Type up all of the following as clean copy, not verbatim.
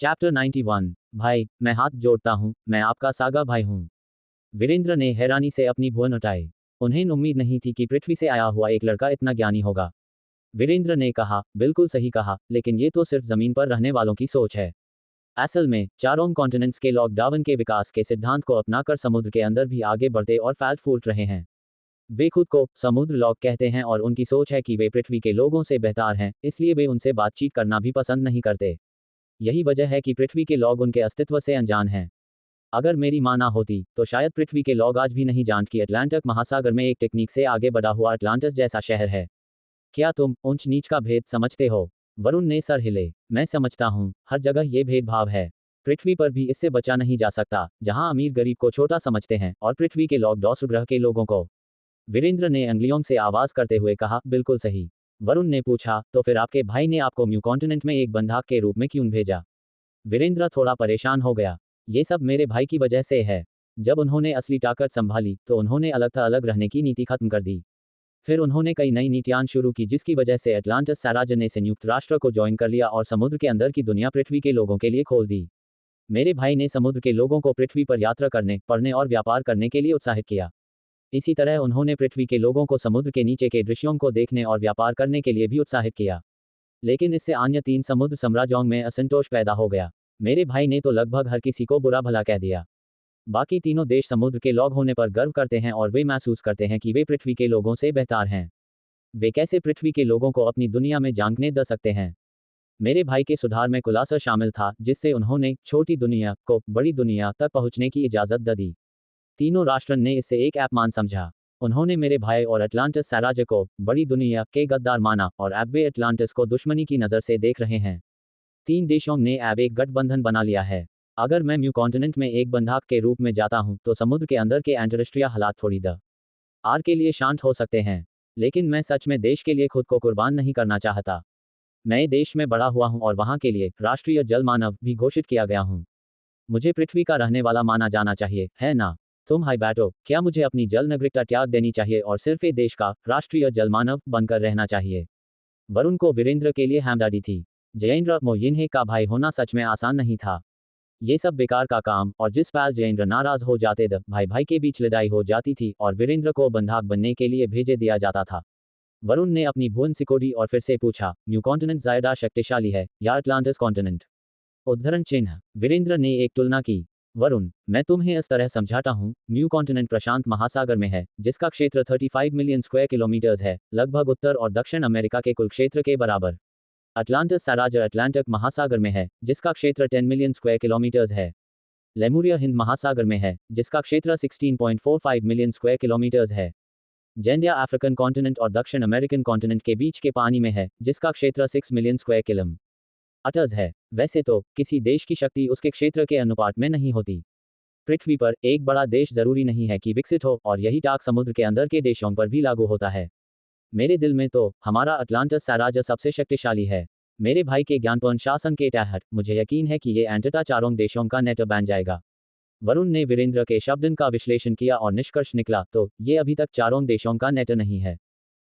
Chapter 91। भाई, मैं हाथ जोड़ता हूँ, मैं आपका सागा भाई हूँ। वीरेंद्र ने हैरानी से अपनी भुवन उठाई। उन्हें उम्मीद नहीं थी कि पृथ्वी से आया हुआ एक लड़का इतना ज्ञानी होगा। वीरेंद्र ने कहा, बिल्कुल सही कहा, लेकिन ये तो सिर्फ जमीन पर रहने वालों की सोच है। असल में चारों कॉन्टिनेंट्स के लोग डार्विन के विकास के सिद्धांत को अपनाकर समुद्र के अंदर भी आगे बढ़ते और फैल फूट रहे हैं। वे खुद को समुद्र लोग कहते हैं और उनकी सोच है कि वे पृथ्वी के लोगों से बेहतर हैं, इसलिए वे उनसे बातचीत करना भी पसंद नहीं करते। यही वजह है कि पृथ्वी के लोग उनके अस्तित्व से अनजान हैं। अगर मेरी मां ना होती तो शायद पृथ्वी के लोग आज भी नहीं जानते कि अटलांटिक महासागर में एक टेक्निक से आगे बढ़ा हुआ अटलांटिस जैसा शहर है। क्या तुम ऊंच नीच का भेद समझते हो? वरुण ने सर हिले। मैं समझता हूँ, हर जगह ये भेदभाव है। पृथ्वी पर भी इससे बचा नहीं जा सकता, जहाँ अमीर गरीब को छोटा समझते हैं और पृथ्वी के लोग दूसरे ग्रह के लोगों को। वीरेंद्र ने अंगुलियों से आवाज करते हुए कहा, बिल्कुल सही। वरुण ने पूछा, तो फिर आपके भाई ने आपको न्यू कॉन्टिनेंट में एक बंधक के रूप में क्यों भेजा? वीरेंद्र थोड़ा परेशान हो गया। ये सब मेरे भाई की वजह से है। जब उन्होंने असली ताकत संभाली तो उन्होंने अलग रहने की नीति खत्म कर दी। फिर उन्होंने कई नई नीतियां शुरू की जिसकी वजह से अटलांटिस साम्राज्य ने संयुक्त राष्ट्र को ज्वाइन कर लिया और समुद्र के अंदर की दुनिया पृथ्वी के लोगों के लिए खोल दी। मेरे भाई ने समुद्र के लोगों को पृथ्वी पर यात्रा करने, पढ़ने और व्यापार करने के लिए उत्साहित किया। इसी तरह उन्होंने पृथ्वी के लोगों को समुद्र के नीचे के दृश्यों को देखने और व्यापार करने के लिए भी उत्साहित किया। लेकिन इससे अन्य 3 समुद्र साम्राज्यों में असंतोष पैदा हो गया। मेरे भाई ने तो लगभग हर किसी को बुरा भला कह दिया। बाकी तीनों देश समुद्र के लोग होने पर गर्व करते हैं और वे महसूस करते हैं कि वे पृथ्वी के लोगों से बेहतर हैं। वे कैसे पृथ्वी के लोगों को अपनी दुनिया में झांकने दे सकते हैं? मेरे भाई के सुधार में खुलासा शामिल था, जिससे उन्होंने छोटी दुनिया को बड़ी दुनिया तक पहुंचने की इजाजत दे दी। तीनों राष्ट्र ने इसे एक अपमान समझा। उन्होंने मेरे भाई और अटलांटिस साम्राज्य को बड़ी दुनिया के गद्दार माना और अब वे अटलांटिस को दुश्मनी की नज़र से देख रहे हैं। 3 देशों ने अब एक गठबंधन बना लिया है। अगर मैं न्यू कॉन्टिनेंट में एक बंधक के रूप में जाता हूं तो समुद्र के अंदर के अंतर्राष्ट्रीय हालात थोड़ी देर आर के लिए शांत हो सकते हैं, लेकिन मैं सच में देश के लिए खुद को कुर्बान नहीं करना चाहता। मैं देश में बड़ा हुआ हूं और वहां के लिए राष्ट्रीय जल मानव भी घोषित किया गया हूं। मुझे पृथ्वी का रहने वाला माना जाना चाहिए, है ना? तुम हाई बैठो, क्या मुझे अपनी जल नागरिकता त्याग देनी चाहिए और सिर्फ एक देश का राष्ट्रीय जल मानव बनकर रहना चाहिए? वरुण को वीरेंद्र के लिए हमदर्दी थी। जयेंद्र मोयिन्हे का भाई होना सच में आसान नहीं था। ये सब बेकार का काम, और जिस पल जयेंद्र नाराज हो जाते थे, भाई भाई के बीच लड़ाई हो जाती थी और वीरेंद्र को बंधक बनने के लिए भेजे दिया जाता था। वरुण ने अपनी भुवन सिकोड़ी और फिर से पूछा, न्यू कॉन्टिनेंट ज्यादा शक्तिशाली है या अटलांटिस कॉन्टिनेंट? उद्धरण चिन्ह। वीरेंद्र ने एक तुलना की। वरुण, मैं तुम्हें इस तरह समझाता हूँ, न्यू कॉन्टिनेंट प्रशांत महासागर में है, जिसका क्षेत्र 35 मिलियन स्क्वायर किलोमीटर्स है, लगभग उत्तर और दक्षिण अमेरिका के कुल क्षेत्र के बराबर। अटलांटिस साम्राज्य अटलांटिक महासागर में है, जिसका क्षेत्र 10 मिलियन स्क्वायर किलोमीटर्स है। लेमुरिया हिंद महासागर में है, जिसका क्षेत्र 16.45 मिलियन स्क्वायर किलोमीटर्स है। जैंडिया अफ्रीकन कॉन्टिनेंट और दक्षिण अमेरिकन कॉन्टिनेंट के बीच के पानी में है, जिसका क्षेत्र 6 मिलियन स्क्वायर किलोमीटर्स है। वैसे तो किसी देश की शक्ति उसके क्षेत्र के अनुपात में नहीं होती। पृथ्वी पर एक बड़ा देश जरूरी नहीं है कि विकसित हो, और यही टाक समुद्र के अंदर के देशों पर भी लागू होता है। मेरे दिल में तो हमारा अटलांटिस साम्राज्य सबसे शक्तिशाली है। मेरे भाई के ज्ञानपूर्ण शासन के तहत मुझे यकीन है कि ये एंटिटा चारों देशों का नेट बन जाएगा। वरुण ने वीरेंद्र के शब्दों का विश्लेषण किया और निष्कर्ष निकला, तो ये अभी तक चारों देशों का नेट नहीं है।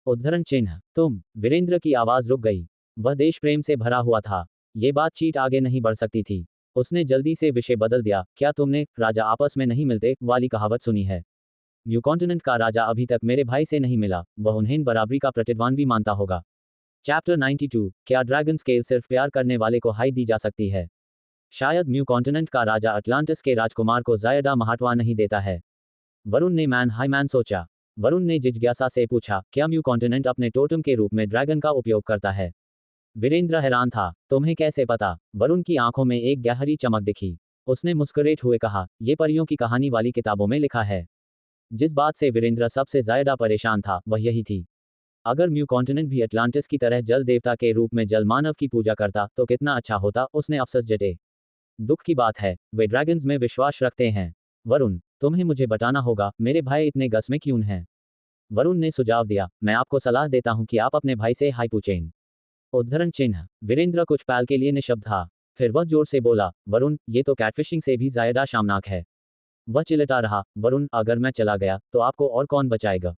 उद्धरण चिन्ह। तुम। वीरेंद्र की आवाज रुक गई। वह देश प्रेम से भरा हुआ था। ये बातचीत आगे नहीं बढ़ सकती थी। उसने जल्दी से विषय बदल दिया, क्या तुमने राजा आपस में नहीं मिलते वाली कहावत सुनी है? न्यू कॉन्टिनेंट का राजा अभी तक मेरे भाई से नहीं मिला, वह उन्हें बराबरी का प्रतिज्ञान भी मानता होगा। चैप्टर 92। क्या ड्रैगन स्केल सिर्फ प्यार करने वाले को हाई दी जा सकती है? शायद न्यू कॉन्टिनेंट का राजा अटलांटिस के राजकुमार को ज्यादा महत्व नहीं देता है। वरुण ने मैन सोचा। वरुण ने जिज्ञासा से पूछा, क्या न्यू कॉन्टिनेंट अपने टोटम के रूप में ड्रैगन का उपयोग करता है? वीरेंद्र हैरान था। तुम्हें कैसे पता? वरुण की आंखों में एक गहरी चमक दिखी। उसने मुस्कुराते हुए कहा, ये परियों की कहानी वाली किताबों में लिखा है। जिस बात से वीरेंद्र सबसे ज्यादा परेशान था वह यही थी। अगर न्यू कॉन्टिनेंट भी अटलांटिस की तरह जल देवता के रूप में जल मानव की पूजा करता तो कितना अच्छा होता, उसने अफसोस जते। दुख की बात है, वे ड्रैगन्स में विश्वास रखते हैं। वरुण, तुम्हें मुझे बताना होगा, मेरे भाई इतने गस में क्यों हैं? वरुण ने सुझाव दिया, मैं आपको सलाह देता हूं कि आप अपने भाई से हाई पूछें। उद्धरण चिन्ह। वीरेंद्र कुछ पल के लिए निशब्द था। फिर वह जोर से बोला, वरुण, ये तो कैटफिशिंग से भी ज्यादा शर्मनाक है। वह चिल्लाता रहा, वरुण, अगर मैं चला गया तो आपको और कौन बचाएगा?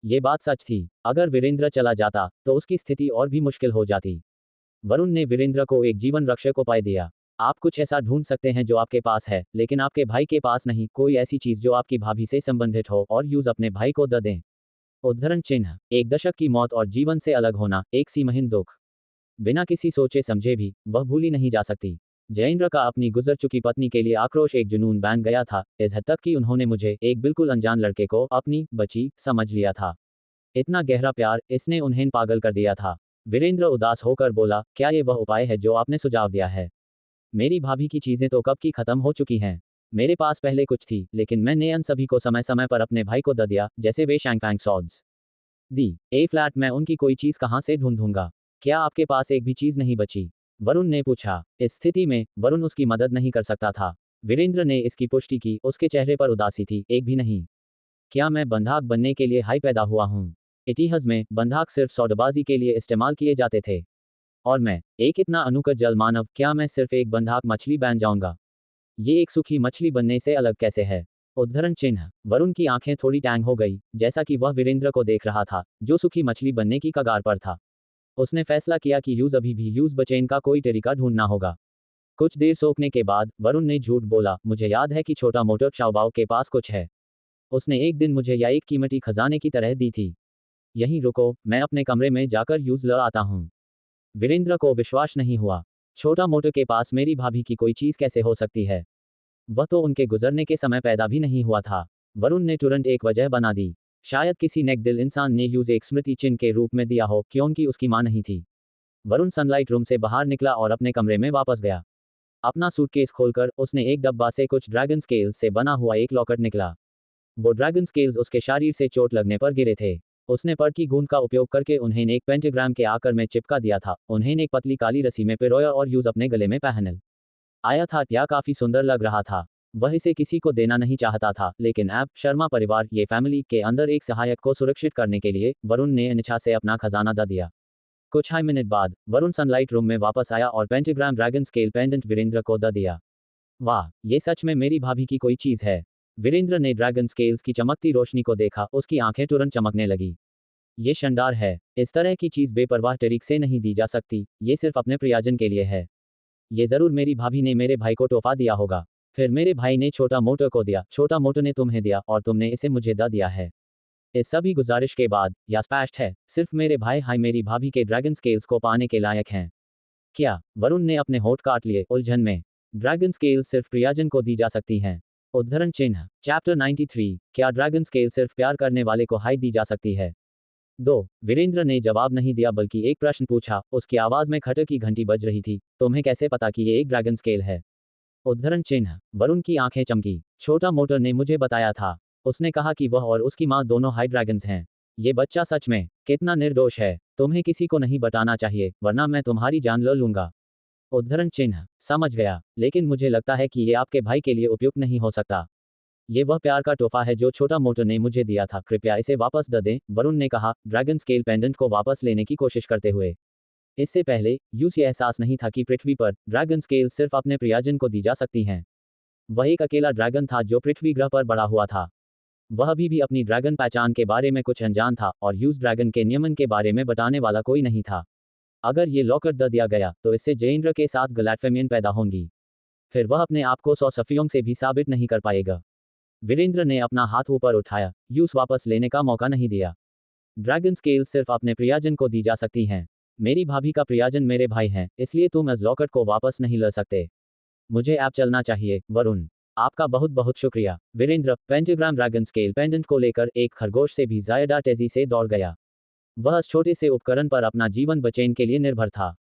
ये बात सच थी। अगर वीरेंद्र चला जाता तो उसकी स्थिति और भी मुश्किल हो जाती। वरुण ने वीरेंद्र को एक जीवन रक्षक उपाय दिया। आप कुछ ऐसा ढूंढ सकते हैं जो आपके पास है लेकिन आपके भाई के पास नहीं, कोई ऐसी चीज जो आपकी भाभी से संबंधित हो और यूज अपने भाई को द दें। उद्धरण चिन्ह, एक दशक की मौत और जीवन से अलग होना, एक सीमहीन दुख। बिना किसी सोचे समझे भी वह भूली नहीं जा सकती। जयेंद्र का अपनी गुजर चुकी पत्नी के लिए आक्रोश एक जुनून बन गया था, इस हद तक कि उन्होंने मुझे, एक बिल्कुल अनजान लड़के को, अपनी बच्ची समझ लिया था। इतना गहरा प्यार, इसने उन्हें पागल कर दिया था। वीरेंद्र उदास होकर बोला, क्या ये वह उपाय है जो आपने सुझाव दिया है? मेरी भाभी की चीजें तो कब की खत्म हो चुकी हैं। मेरे पास पहले कुछ थी लेकिन मैंने अन सभी को समय समय पर अपने भाई को दे दिया, जैसे वे शैंगफैंग सॉर्ड्स। दी ए फ्लैट, मैं उनकी कोई चीज कहाँ से ढूंढूंगा? क्या आपके पास एक भी चीज नहीं बची? वरुण ने पूछा। इस स्थिति में वरुण उसकी मदद नहीं कर सकता था। वीरेंद्र ने इसकी पुष्टि की, उसके चेहरे पर उदासी थी, एक भी नहीं। क्या मैं बंधाक बनने के लिए हाई पैदा हुआ हूँ? इतिहास में बंधाक सिर्फ सौदेबाजी के लिए इस्तेमाल किए जाते थे। और मैं, एक इतना अनुकट जल मानव, क्या मैं सिर्फ एक बंधाक मछली बन जाऊंगा? ये एक सुखी मछली बनने से अलग कैसे है? उद्धरण चिन्ह, वरुण की आंखें थोड़ी टैंग हो गई, जैसा कि वह वीरेंद्र को देख रहा था, जो सुखी मछली बनने की कगार पर था। उसने फैसला किया कि यूज अभी भी यूज बचेन का कोई तरीका ढूंढना होगा। कुछ देर सोचने के बाद वरुण ने झूठ बोला, मुझे याद है कि छोटा मोटर चाओबाओ के पास कुछ है। उसने एक दिन मुझे यह एक कीमती खजाने की तरह दी थी। यहीं रुको, मैं अपने कमरे में जाकर यूज ल आता हूँ। वीरेंद्र को विश्वास नहीं हुआ। छोटा मोटर के पास मेरी भाभी की कोई चीज कैसे हो सकती है? वह तो उनके गुजरने के समय पैदा भी नहीं हुआ था। वरुण ने तुरंत एक वजह बना दी। शायद किसी नेकदिल इंसान ने यूज एक स्मृति चिन्ह के रूप में दिया हो, क्योंकि उसकी मां नहीं थी। वरुण सनलाइट रूम से बाहर निकला और अपने कमरे में वापस गया। अपना सूटकेस खोलकर उसने एक डब्बा से कुछ ड्रैगन स्केल्स से बना हुआ एक लॉकेट निकला। वो ड्रैगन स्केल्स उसके शरीर से चोट लगने पर गिरे थे। उसने पर की गूंद का उपयोग करके उन्हें एक पेंटाग्राम के आकार में चिपका दिया था, उन्हें एक पतली काली रस्सी में पिरोया और यूज अपने गले में पहन आया था। यह काफी सुंदर लग रहा था। वह इसे किसी को देना नहीं चाहता था, लेकिन अब शर्मा परिवार, ये फैमिली के अंदर एक सहायक को सुरक्षित करने के लिए वरुण ने अनिच्छा से अपना खजाना दे दिया। कुछ ही मिनट बाद वरुण सनलाइट रूम में वापस आया और pentagram dragon scale pendant Virendra को दे दिया। वाह, ये सच में मेरी भाभी की कोई चीज है। वीरेंद्र ने ड्रैगन स्केल्स की चमकती रोशनी को देखा, उसकी आंखें तुरंत चमकने लगी। ये शानदार है। इस तरह की चीज बेपरवाह तरीके से नहीं दी जा सकती, ये सिर्फ अपने प्रियजन के लिए है। ये जरूर मेरी भाभी ने मेरे भाई को तोहफा दिया होगा। फिर मेरे भाई ने छोटा मोटर को दिया, छोटा मोटर ने तुम्हें दिया और तुमने इसे मुझे दे दिया है। इस सभी गुजारिश के बाद यह स्पष्ट है, सिर्फ मेरे भाई हाई मेरी भाभी के ड्रैगन स्केल्स को पाने के लायक हैं। क्या? वरुण ने अपने होठ काट लिए, उलझन में। ड्रैगन स्केल्स सिर्फ प्रियजन को दी जा सकती हैं। उद्धरण चिन्ह, चैप्टर 93, क्या ड्रैगन स्केल सिर्फ प्यार करने वाले को हाई दी जा सकती है? 2। वीरेंद्र ने जवाब नहीं दिया बल्कि एक प्रश्न पूछा, उसकी आवाज में खटर की घंटी बज रही थी। तुम्हें कैसे पता कि ये एक ड्रैगन स्केल है? उद्धरण चिन्ह, वरुण की आंखें चमकी। छोटा मोटर ने मुझे बताया था। उसने कहा कि वह और उसकी मां दोनों हाई ड्रैगन्स हैं। ये बच्चा सच में कितना निर्दोष है। तुम्हें किसी को नहीं बताना चाहिए, वरना मैं तुम्हारी जान ले लूंगा। उद्धरण चिन्ह, समझ गया, लेकिन मुझे लगता है कि ये आपके भाई के लिए उपयुक्त नहीं हो सकता। ये वह प्यार का तोहफा है जो छोटा मोटर ने मुझे दिया था, कृपया इसे वापस दे दें, वरुण ने कहा, ड्रैगन स्केल पेंडेंट को वापस लेने की कोशिश करते हुए। इससे पहले यूस ये एहसास नहीं था कि पृथ्वी पर ड्रैगन स्केल सिर्फ अपने प्रियजन को दी जा सकती हैं। वह एक अकेला ड्रैगन था जो पृथ्वी ग्रह पर बड़ा हुआ था। वह अभी भी अपनी ड्रैगन पहचान के बारे में कुछ अनजान था और यूज ड्रैगन के नियमन के बारे में बताने वाला कोई नहीं था। अगर ये लॉकर दे दिया गया तो इससे जयेंद्र के साथ गलतफहमियां पैदा होंगी। फिर वह अपने आप को 100 सफियों से भी साबित नहीं कर पाएगा। वीरेंद्र ने अपना हाथ ऊपर उठाया, यूस वापस लेने का मौका नहीं दिया। ड्रैगन स्केल सिर्फ अपने प्रियजन को दी जा सकती हैं। मेरी भाभी का प्रियजन मेरे भाई हैं, इसलिए तुम इस लॉकेट को वापस नहीं ले सकते। मुझे अब चलना चाहिए, वरुण। आपका बहुत बहुत शुक्रिया। Virendra pentagram dragon scale pendant को लेकर एक खरगोश से भी ज्यादा तेजी से दौड़ गया। वह इस छोटे से उपकरण पर अपना जीवन बचाने के लिए निर्भर था।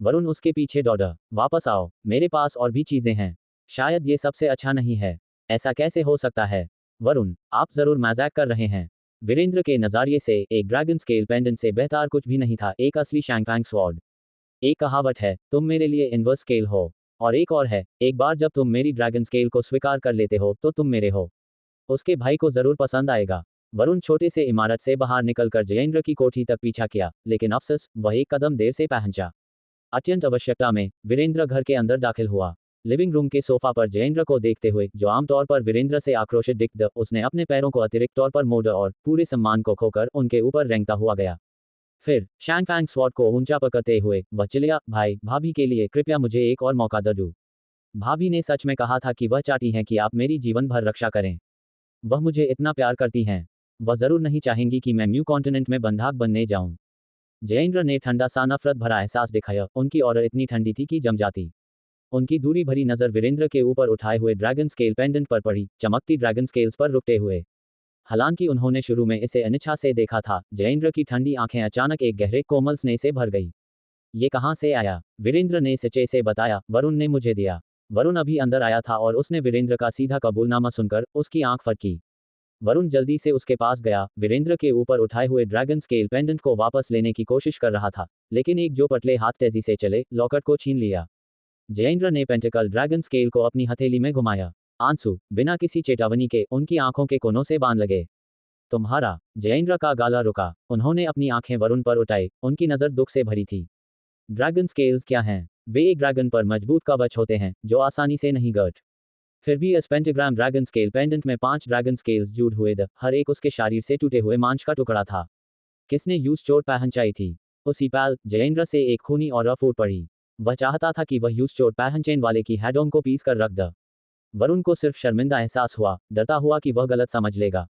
वरुण उसके पीछे दौड़ा। वापस आओ, मेरे पास और भी चीजें हैं। शायद ये सबसे अच्छा नहीं है। ऐसा कैसे हो सकता है? वरुण, आप जरूर मजाक कर रहे हैं। वीरेंद्र के नजरिए से एक ड्रैगन स्केल पेंडेंट से बेहतर कुछ भी नहीं था, एक असली शैंगफैंग स्वॉर्ड। एक कहावत है, तुम मेरे लिए इनवर्स स्केल हो। और एक और है, एक बार जब तुम मेरी ड्रैगन स्केल को स्वीकार कर लेते हो तो तुम मेरे हो। उसके भाई को जरूर पसंद आएगा। वरुण छोटे से इमारत से बाहर निकलकर जयेंद्र की कोठी तक पीछा किया, लेकिन अफसोस, वह एक कदम देर से पहुंचा। अत्यंत आवश्यकता में वीरेंद्र घर के अंदर दाखिल हुआ। लिविंग रूम के सोफा पर जयेंद्र को देखते हुए, जो आमतौर पर वीरेंद्र से आक्रोशित दिखता, उसने अपने पैरों को अतिरिक्त तौर पर मोड़ा और पूरे सम्मान को खोकर उनके ऊपर रेंगता हुआ गया। फिर शैंगफैंग स्वॉर्ड को ऊंचा पकड़ते हुए वह चिल्लाया, भाई भाभी के लिए कृपया मुझे एक और मौका दे दो। भाभी ने सच में कहा था कि वह चाहती हैं कि आप मेरी जीवन भर रक्षा करें। वह मुझे इतना प्यार करती हैं। वह जरूर नहीं चाहेंगी कि मैं न्यू कॉन्टिनेंट में बंधक बनने जाऊं। जयेंद्र ने ठंडा सा नफरत भरा एहसास दिखाया। उनकी ऑर्डर इतनी ठंडी थी कि जम जाती। उनकी दूरी भरी नजर वीरेंद्र के ऊपर उठाए हुए ड्रैगन स्केल पेंडेंट पर पड़ी, चमकती ड्रैगन स्केल्स पर रुकते हुए। हालांकि उन्होंने शुरू में इसे अनिच्छा से देखा था, जयेंद्र की ठंडी आंखें अचानक एक गहरे कोमल स्नेह से भर गई। ये कहाँ से आया? वीरेंद्र ने सच्चे से बताया, वरुण ने मुझे दिया। वरुण अभी अंदर आया था और उसने वीरेंद्र का सीधा कबूलनामा सुनकर उसकी आंख फटकी। वरुण जल्दी से उसके पास गया, वीरेंद्र के ऊपर उठाए हुए ड्रैगन स्केल पेंडेंट को वापस लेने की कोशिश कर रहा था, लेकिन एक जो पतले हाथ तेजी से चले, लॉकेट को छीन लिया। जयेंद्र ने पेंटिकल ड्रैगन स्केल को अपनी हथेली में घुमाया। आंसू बिना किसी चेतावनी के उनकी आंखों के कोनों से बांध लगे। तुम्हारा? जयेंद्र का गाला रुका। उन्होंने अपनी आंखें वरुण पर उठाई, उनकी नजर दुख से भरी थी। ड्रैगन स्केल्स क्या हैं? वे एक ड्रैगन पर मजबूत कवच होते हैं जो आसानी से नहीं गट। फिर भी इस पेंटाग्राम ड्रैगन स्केल पेंडेंट में 5 ड्रैगन स्केल्स जुड़ हुए थे, हर एक उसके शरीर से टूटे हुए मांस का टुकड़ा था। किसने यूज चोट पहुंचाई थी? उसी पल जयेंद्र से एक खूनी और फूट पड़ी। वह चाहता था कि वह यूज चोट पहचान वाले की हेडों को पीस कर रख दे। वरुण को सिर्फ शर्मिंदा एहसास हुआ, डरता हुआ कि वह गलत समझ लेगा।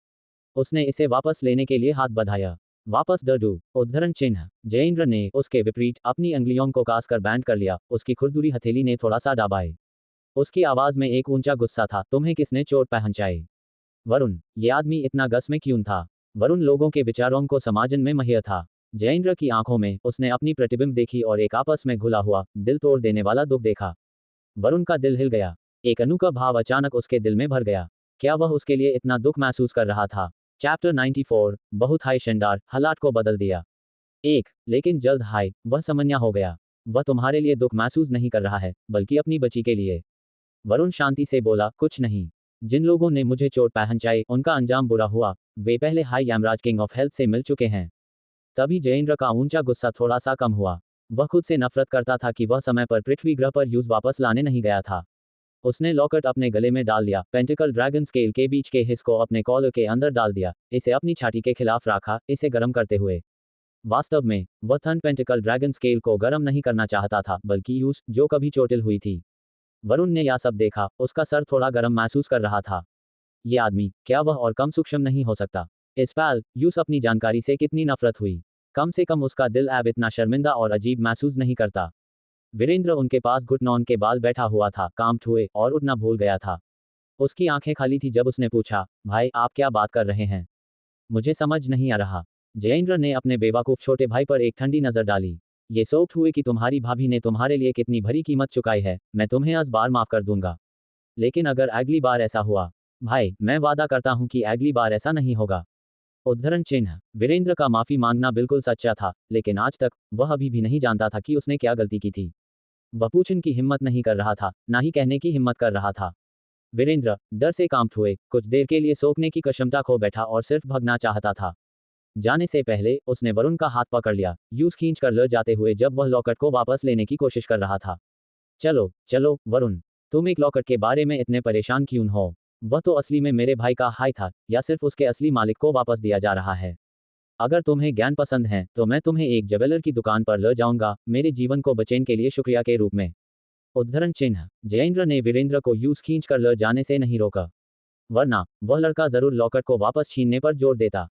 उसने इसे वापस लेने के लिए हाथ बढ़ाया। वापस द डू उद्धरण चिन्ह। जयेंद्र ने उसके विपरीत अपनी अंगुलियों को कसकर बैंड कर लिया, उसकी खुरदुरी हथेली ने थोड़ा सा दबाए। उसकी आवाज में एक ऊंचा गुस्सा था, तुम्हें किसने चोट पहुंचाई? वरुण, ये आदमी इतना गस में क्यों था? वरुण लोगों के विचारों को समझने में माहिर था। जयेंद्र की आंखों में उसने अपनी प्रतिबिंब देखी और एक आपस में घुला हुआ, दिल तोड़ देने वाला दुख देखा। वरुण का दिल हिल गया। एक अनोखा भाव अचानक उसके दिल में भर गया। क्या वह उसके लिए इतना दुख महसूस कर रहा था? चैप्टर 94 बहुत हाई शानदार हालात को बदल दिया। लेकिन जल्द हाई वह समन्या हो गया। वह तुम्हारे लिए दुख महसूस नहीं कर रहा है, बल्कि अपनी बच्ची के लिए। वरुण शांति से बोला, कुछ नहीं। जिन लोगों ने मुझे चोट पहुंचाई उनका अंजाम बुरा हुआ। वे पहले high Yamraj king of health से मिल चुके हैं। तभी जयेंद्र का ऊंचा गुस्सा थोड़ा सा कम हुआ। वह खुद से नफरत करता था कि वह समय पर पृथ्वी ग्रह पर यूज वापस लाने नहीं गया था। उसने लॉकेट अपने गले में डाल दिया, पेंटिकल ड्रैगन स्केल के बीच के हिस्से को अपने कॉलर के अंदर डाल दिया, इसे अपनी छाती के खिलाफ रखा, इसे गर्म करते हुए। वास्तव में वह थन पेंटिकल ड्रैगन स्केल को गर्म नहीं करना चाहता था, बल्कि यूज जो कभी चोटिल हुई थी। वरुण ने यह सब देखा, उसका सर थोड़ा गर्म महसूस कर रहा था। ये आदमी, क्या वह और कम सूक्ष्म नहीं हो सकता? इस पल यूस अपनी जानकारी से कितनी नफरत हुई। कम से कम उसका दिल अब इतना शर्मिंदा और अजीब महसूस नहीं करता। वीरेंद्र उनके पास घुटनों के बाल बैठा हुआ था, कांपते हुए और उठना भूल गया था। उसकी आंखें खाली थी जब उसने पूछा, भाई आप क्या बात कर रहे हैं? मुझे समझ नहीं आ रहा। जयेंद्र ने अपने बेवकूफ छोटे भाई पर एक ठंडी नजर डाली। ये सोच हुए कि तुम्हारी भाभी ने तुम्हारे लिए कितनी भरी कीमत चुकाई है, मैं तुम्हें इस बार माफ कर दूंगा। लेकिन अगर अगली बार ऐसा हुआ, भाई मैं वादा करता हूं कि अगली बार ऐसा नहीं होगा। उद्धरण चिन्ह। वीरेंद्र का माफी मांगना बिल्कुल सच्चा था, लेकिन आज तक वह अभी भी नहीं जानता था कि उसने क्या गलती की थी। वह पूछने की हिम्मत नहीं कर रहा था, ना ही कहने की हिम्मत कर रहा था। वीरेंद्र डर से कांपते हुए कुछ देर के लिए सोचने की क्षमता खो बैठा और सिर्फ भागना चाहता था। जाने से पहले उसने वरुण का हाथ पकड़ लिया, यूज खींच कर ले जाते हुए जब वह लॉकेट को वापस लेने की कोशिश कर रहा था। चलो चलो वरुण, तुम एक लॉकेट के बारे में इतने परेशान क्यों हो? वह तो असली में मेरे भाई का हाई था, या सिर्फ उसके असली मालिक को वापस दिया जा रहा है? अगर तुम्हें ज्ञान पसंद है तो मैं तुम्हें एक ज्वेलर की दुकान पर ले जाऊंगा, मेरे जीवन को बचाने के लिए शुक्रिया के रूप में। उद्धरण चिन्ह। जयेंद्र ने वीरेंद्र को यूज खींच कर ले जाने से नहीं रोका, वरना वह लड़का जरूर लॉकेट को वापस छीनने पर जोर देता।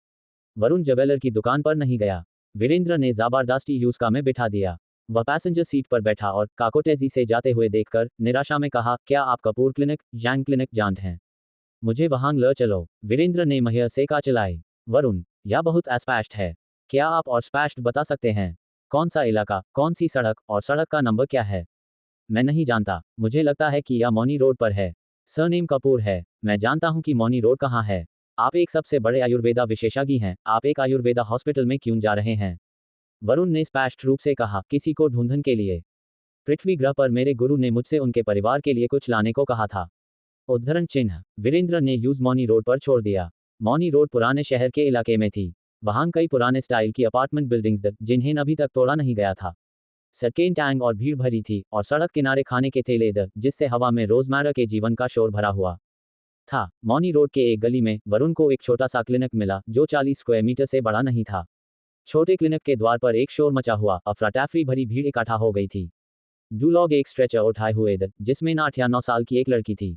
वरुण ज्वेलर की दुकान पर नहीं गया। वीरेंद्र ने जबरदस्ती यूज का में बिठा दिया। वह पैसेंजर सीट पर बैठा और काको तेजी से जाते हुए देखकर निराशा में कहा, क्या आप कपूर क्लिनिक जैंग क्लिनिक जानते हैं? मुझे वहां ले चलो। वीरेंद्र ने महिया से कहा चलाए। वरुण, यह बहुत अस्पष्ट है। क्या आप और स्पष्ट बता सकते हैं? कौन सा इलाका, कौन सी सड़क और सड़क का नंबर क्या है? मैं नहीं जानता, मुझे लगता है कि यह मौनी रोड पर है। सरनेम कपूर है। मैं जानता हूं कि मौनी रोड कहाँ है। आप एक सबसे बड़े आयुर्वेदा विशेषज्ञ हैं, आप एक आयुर्वेदा हॉस्पिटल में क्यों जा रहे हैं? वरुण ने स्पष्ट रूप से कहा, किसी को ढूंढने के लिए। पृथ्वी ग्रह पर मेरे गुरु ने मुझसे उनके परिवार के लिए कुछ लाने को कहा था। उद्धरण चिन्ह। वीरेंद्र ने यूज मौनी रोड पर छोड़ दिया। मौनी रोड पुराने शहर के इलाके में थी। वहां कई पुराने स्टाइल की अपार्टमेंट बिल्डिंग्स थे, जिन्हें अभी तक तोड़ा नहीं गया था। सड़कें टैंग और भीड़ भरी थी, और सड़क किनारे खाने के ठेले थे, जिससे हवा में रोजमर्रा के जीवन का शोर भरा हुआ था। मौनी रोड के एक गली में वरुण को एक छोटा सा क्लिनिक मिला, जो 40 स्क्वायर मीटर से बड़ा नहीं था। छोटे क्लिनिक के द्वार पर एक शोर मचा हुआ, अफरा तफरी भरी भीड़ इकट्ठा हो गई थी। डूलॉग एक स्ट्रेचर उठाए हुए द जिसमें 8 या 9 साल की एक लड़की थी।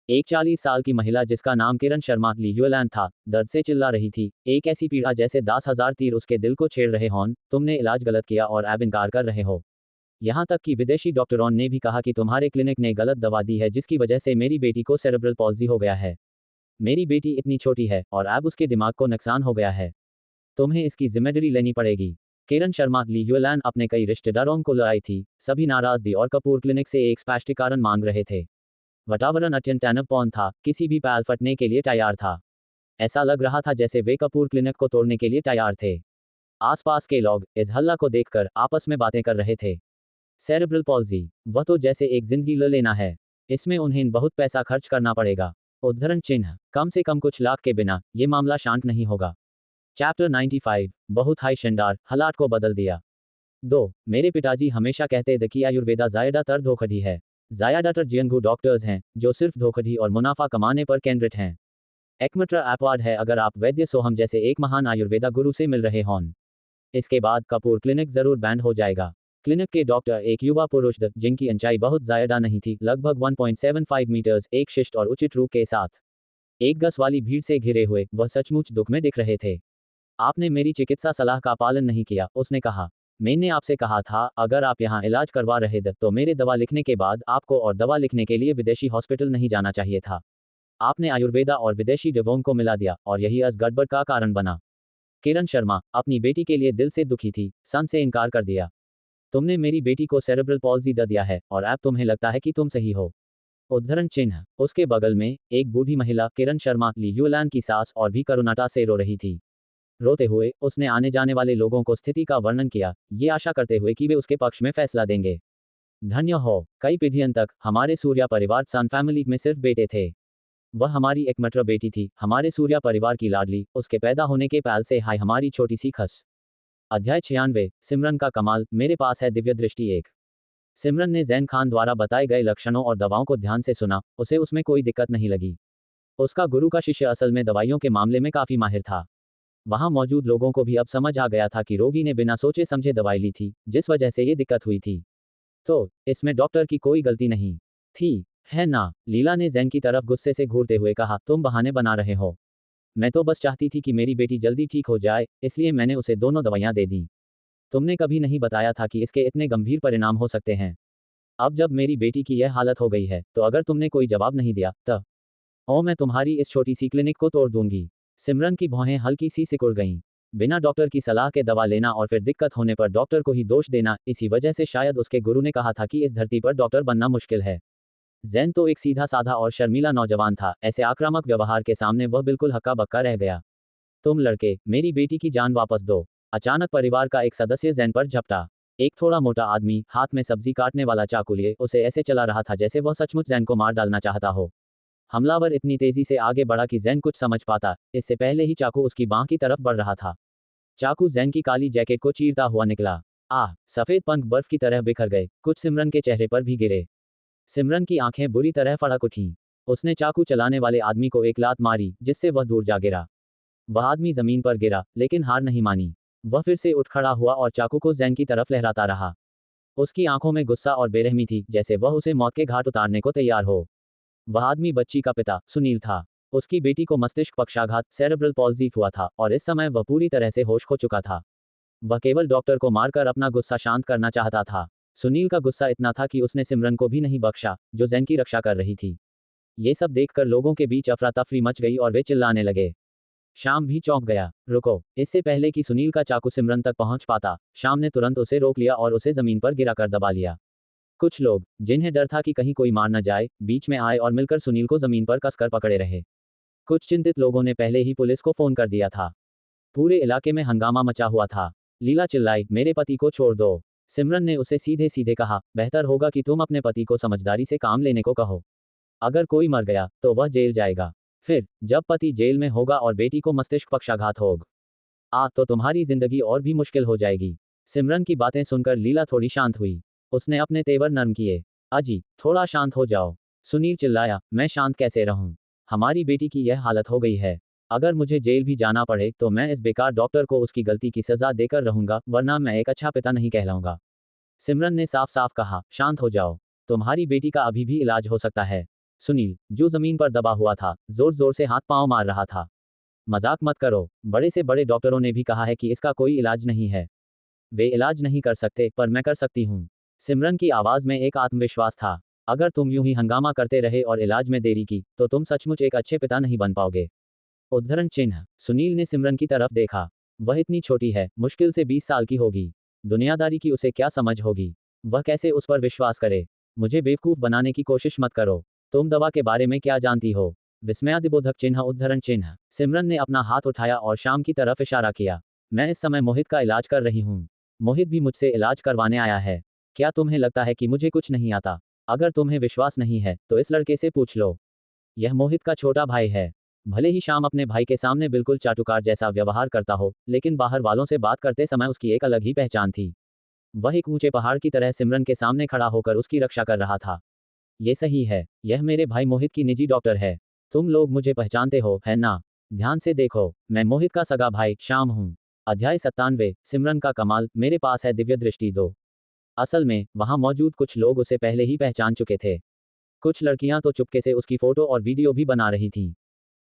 एक 40 साल की महिला जिसका नाम किरण शर्मा लीयुएलैंड था, दर्द से चिल्ला रही थी। एक ऐसी पीड़ा जैसे 10,000 तीर उसके दिल को छेड़ रहे हों। तुमने इलाज गलत किया और अब इनकार कर रहे हो। यहाँ तक कि विदेशी डॉक्टरों ने भी कहा कि तुम्हारे क्लिनिक ने गलत दवा दी है जिसकी वजह से मेरी बेटी को सेरेब्रल पॉल्जी हो गया है। मेरी बेटी इतनी छोटी है और अब उसके दिमाग को नुकसान हो गया है। तुम्हें इसकी जिम्मेदारी लेनी पड़ेगी। किरण शर्मा लीयुएलैंड अपने कई रिश्तेदारों को लाई थी, सभी नाराज थी और कपूर क्लिनिक से एक स्पष्टीकरण मांग रहे थे। वातावरण अत्यंत तनावपूर्ण था, किसी भी पैल फटने के लिए तैयार था। ऐसा लग रहा था जैसे वे कपूर क्लिनिक को तोड़ने के लिए तैयार थे। आसपास के लोग इस हल्ला को देखकर आपस में बातें कर रहे थे। सेरेब्रल पॉल्जी, वह तो जैसे एक जिंदगी ले लेना है। इसमें उन्हें बहुत पैसा खर्च करना पड़ेगा। उद्धरण चिन्ह, कम से कम कुछ लाख के बिना ये मामला शांत नहीं होगा। चैप्टर 95, बहुत हाई शानदार, हालात को बदल दिया। 2. मेरे पिताजी हमेशा कहते थे कि आयुर्वेदा ज़्यादातर धोखाधड़ी है। ज़्यादातर जियंगू डॉक्टर्स हैं जो सिर्फ धोखाधड़ी और मुनाफा कमाने पर केंद्रित हैं। एकमात्र अपवाद है अगर आप वैद्य सोहम जैसे एक महान आयुर्वेदा गुरु से मिल रहे हों। इसके बाद कपूर क्लिनिक जरूर बैंड हो जाएगा। क्लिनिक के डॉक्टर एक युवा पुरुष थे जिनकी ऊंचाई बहुत ज्यादा नहीं थी, लगभग 1.75 मीटर्स, एक शिष्ट और उचित रूप के साथ। एक गस वाली भीड़ से घिरे हुए वह सचमुच दुख में दिख रहे थे। आपने मेरी चिकित्सा सलाह का पालन नहीं किया, उसने कहा। मैंने आपसे कहा था अगर आप यहाँ इलाज करवा रहे थे तो मेरे दवा लिखने के बाद आपको और दवा लिखने के लिए विदेशी हॉस्पिटल नहीं जाना चाहिए था। आपने आयुर्वेदा और विदेशी दवाओं को मिला दिया और यही इस गड़बड़ का कारण बना। किरण शर्मा अपनी बेटी के लिए दिल से दुखी थी, सन से इनकार कर दिया। तुमने मेरी बेटी को सेरेब्रल पॉल्जी दे दिया है और अब तुम्हें लगता है कि तुम सही हो। उद्धरण चिन्ह, उसके बगल में एक बूढ़ी महिला किरण शर्मा लीयुएलैंड की सास और भी करुणाता से रो रही थी। रोते हुए उसने आने जाने वाले लोगों को स्थिति का वर्णन किया, ये आशा करते हुए कि वे उसके पक्ष में फैसला देंगे। धन्य हो, कई पीढ़ियों तक हमारे सूर्या परिवार सन फैमिली में सिर्फ बेटे थे। वह हमारी एकमात्र बेटी थी, हमारे सूर्या परिवार की लाडली, उसके पैदा होने के पहल से हाय हमारी छोटी सी खस। अध्याय 96, सिमरन का कमाल, मेरे पास है दिव्य दृष्टि। एक सिमरन ने जैन खान द्वारा बताए गए लक्षणों और दवाओं को ध्यान से सुना, उसे उसमें कोई दिक्कत नहीं लगी। उसका गुरु का शिष्य असल में दवाइयों के मामले में काफी माहिर था। वहां मौजूद लोगों को भी अब समझ आ गया था कि रोगी ने बिना सोचे समझे दवाई ली थी, जिस वजह से ये दिक्कत हुई थी। तो इसमें डॉक्टर की कोई गलती नहीं थी, है ना? लीला ने जैन की तरफ गुस्से से घूरते हुए कहा, तुम बहाने बना रहे हो। मैं तो बस चाहती थी कि मेरी बेटी जल्दी ठीक हो जाए, इसलिए मैंने उसे दोनों दवाइयां दे दी। तुमने कभी नहीं बताया था कि इसके इतने गंभीर परिणाम हो सकते हैं। अब जब मेरी बेटी की यह हालत हो गई है तो अगर तुमने कोई जवाब नहीं दिया तब मैं तुम्हारी इस छोटी सी क्लिनिक को तोड़ दूंगी। सिमरन की भौहें हल्की सी सिकुड़ गईं। बिना डॉक्टर की सलाह के दवा लेना और फिर दिक्कत होने पर डॉक्टर को ही दोष देना, इसी वजह से शायद उसके गुरु ने कहा था कि इस धरती पर डॉक्टर बनना मुश्किल है। जैन तो एक सीधा साधा और शर्मीला नौजवान था, ऐसे आक्रामक व्यवहार के सामने वह बिल्कुल हक्का बक्का रह गया। तुम लड़के, मेरी बेटी की जान वापस दो। अचानक परिवार का एक सदस्य जैन पर झपटा। एक थोड़ा मोटा आदमी हाथ में सब्जी काटने वाला चाकू लिए उसे ऐसे चला रहा था जैसे वह सचमुच जैन को मार डालना चाहता हो। हमलावर इतनी तेजी से आगे बढ़ा कि जैन कुछ समझ पाता, इससे पहले ही चाकू उसकी बांह की तरफ बढ़ रहा था। चाकू जैन की काली जैकेट को चीरता हुआ निकला। सफेद पंख बर्फ की तरह बिखर गए, कुछ सिमरन के चेहरे पर भी गिरे। सिमरन की आंखें बुरी तरह फड़क उठीं। उसने चाकू चलाने वाले आदमी को एक लात मारी, जिससे वह दूर जा गिरा। वह आदमी जमीन पर गिरा, लेकिन हार नहीं मानी। वह फिर से उठ खड़ा हुआ और चाकू को जैन की तरफ लहराता रहा। उसकी आंखों में गुस्सा और बेरहमी थी, जैसे वह उसे मौत के घाट उतारने को तैयार हो। वह आदमी बच्ची का पिता सुनील था। उसकी बेटी को मस्तिष्क पक्षाघात सेरेब्रल पॉल्जी हुआ था और इस समय वह पूरी तरह से होश खो चुका था। वह केवल डॉक्टर को मारकर अपना गुस्सा शांत करना चाहता था। सुनील का गुस्सा इतना था कि उसने सिमरन को भी नहीं बख्शा, जो जैन की रक्षा कर रही थी। ये सब देखकर लोगों के बीच अफरा तफरी मच गई और वे चिल्लाने लगे। शाम भी चौंक गया। रुको, इससे पहले कि सुनील का चाकू सिमरन तक पहुंच पाता, शाम ने तुरंत उसे रोक लिया और उसे जमीन पर गिराकर दबा लिया। कुछ लोग, जिन्हें डर था कि कहीं कोई मार न जाए, बीच में आए और मिलकर सुनील को जमीन पर कसकर पकड़े रहे। कुछ चिंतित लोगों ने पहले ही पुलिस को फोन कर दिया था। पूरे इलाके में हंगामा मचा हुआ था। लीला चिल्लाई, मेरे पति को छोड़ दो। सिमरन ने उसे सीधे सीधे कहा, बेहतर होगा कि तुम अपने पति को समझदारी से काम लेने को कहो। अगर कोई मर गया तो वह जेल जाएगा। फिर जब पति जेल में होगा और बेटी को मस्तिष्क पक्षाघात होगा तो तुम्हारी जिंदगी और भी मुश्किल हो जाएगी। सिमरन की बातें सुनकर लीला थोड़ी शांत हुई। उसने अपने तेवर नरम किए। अजी, थोड़ा शांत हो जाओ। सुनील चिल्लाया, मैं शांत कैसे रहूं? हमारी बेटी की यह हालत हो गई है। अगर मुझे जेल भी जाना पड़े तो मैं इस बेकार डॉक्टर को उसकी गलती की सजा देकर रहूंगा, वरना मैं एक अच्छा पिता नहीं कहलाऊंगा। सिमरन ने साफ साफ कहा, शांत हो जाओ। तुम्हारी बेटी का अभी भी इलाज हो सकता है। सुनील, जो जमीन पर दबा हुआ था, जोर जोर से हाथ पांव मार रहा था। मजाक मत करो, बड़े से बड़े डॉक्टरों ने भी कहा है कि इसका कोई इलाज नहीं है। वे इलाज नहीं कर सकते, पर मैं कर सकती हूँ। सिमरन की आवाज में एक आत्मविश्वास था। अगर तुम यूं ही हंगामा करते रहे और इलाज में देरी की, तो तुम सचमुच एक अच्छे पिता नहीं बन पाओगे। उद्धरण चिन्ह। सुनील ने सिमरन की तरफ देखा। वह इतनी छोटी है, मुश्किल से 20 साल की होगी। दुनियादारी की उसे क्या समझ होगी? वह कैसे उस पर विश्वास करे? मुझे बेवकूफ बनाने की कोशिश मत करो। तुम दवा के बारे में क्या जानती हो? विस्मयादिबोधक चिन्ह उद्धरण चिन्ह। सिमरन ने अपना हाथ उठाया और शाम की तरफ इशारा किया। मैं इस समय मोहित का इलाज कर रही हूँ। मोहित भी मुझसे इलाज करवाने आया है। क्या तुम्हें लगता है कि मुझे कुछ नहीं आता? अगर तुम्हें विश्वास नहीं है, तो इस लड़के से पूछ लो। यह मोहित का छोटा भाई है। भले ही शाम अपने भाई के सामने बिल्कुल चाटुकार जैसा व्यवहार करता हो, लेकिन बाहर वालों से बात करते समय उसकी एक अलग ही पहचान थी। वह एक ऊंचे पहाड़ की तरह सिमरन के सामने खड़ा होकर उसकी रक्षा कर रहा था। ये सही है, यह मेरे भाई मोहित की निजी डॉक्टर है। तुम लोग मुझे पहचानते हो, है ना? ध्यान से देखो, मैं मोहित का सगा भाई श्याम हूँ। अध्याय 97। सिमरन का कमाल। मेरे पास है दिव्य दृष्टि 2। असल में वहां मौजूद कुछ लोग उसे पहले ही पहचान चुके थे। कुछ लड़कियां तो चुपके से उसकी फोटो और वीडियो भी बना रही थीं।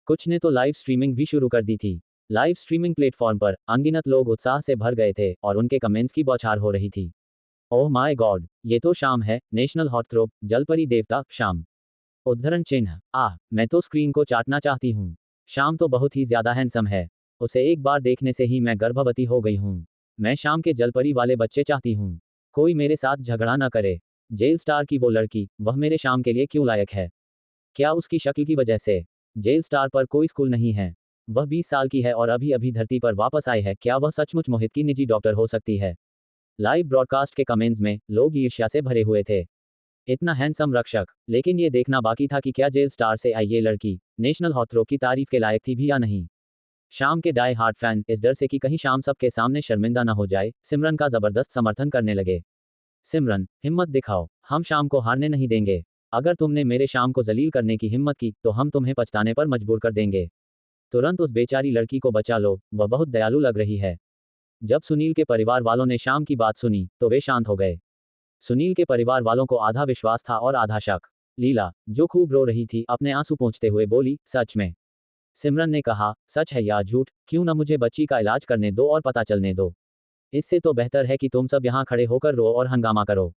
कुछ ने तो लाइव स्ट्रीमिंग भी शुरू कर दी थी। लाइव स्ट्रीमिंग प्लेटफॉर्म पर अनगिनत लोग उत्साह से भर गए थे और उनके कमेंट्स की बौछार हो रही थी। ओह माय गॉड, ये तो शाम है, नेशनल हॉटथ्रोब, जलपरी देवता शाम। उद्धरण चिन्ह। मैं तो स्क्रीन को चाटना चाहती हूँ। शाम तो बहुत ही ज्यादा हैंडसम है। उसे एक बार देखने से ही मैं गर्भवती हो गई हूँ। मैं शाम के जलपरी वाले बच्चे चाहती हूँ। कोई मेरे साथ झगड़ा न करे। जेल स्टार की वो लड़की, वह मेरे शाम के लिए क्यों लायक है? क्या उसकी शक्ल की वजह से? जेल स्टार पर कोई स्कूल नहीं है। वह 20 साल की है और अभी अभी धरती पर वापस आई है। क्या वह सचमुच मोहित की निजी डॉक्टर हो सकती है? लाइव ब्रॉडकास्ट के कमेंट्स में लोग ईर्ष्या से भरे हुए थे। इतना हैंडसम रक्षक, लेकिन ये देखना बाकी था कि क्या जेल स्टार से आई ये लड़की नेशनल हॉथरो की तारीफ के लायक थी भी या नहीं। शाम के डाई हार्ट फैन इस डर से कि कहीं शाम सबके सामने शर्मिंदा न हो जाए, सिमरन का जबरदस्त समर्थन करने लगे। सिमरन, हिम्मत दिखाओ, हम शाम को हारने नहीं देंगे। अगर तुमने मेरे शाम को जलील करने की हिम्मत की, तो हम तुम्हें पछताने पर मजबूर कर देंगे। तुरंत उस बेचारी लड़की को बचा लो, वह बहुत दयालु लग रही है। जब सुनील के परिवार वालों ने शाम की बात सुनी, तो वे शांत हो गए। सुनील के परिवार वालों को आधा विश्वास था और आधा शक। लीला, जो खूब रो रही थी, अपने आंसू पोंछते हुए बोली, सच में? सिमरन ने कहा, सच है या झूठ? क्यों न मुझे बच्ची का इलाज करने दो और पता चलने दो। इससे तो बेहतर है कि तुम सब यहाँ खड़े होकर रो और हंगामा करो।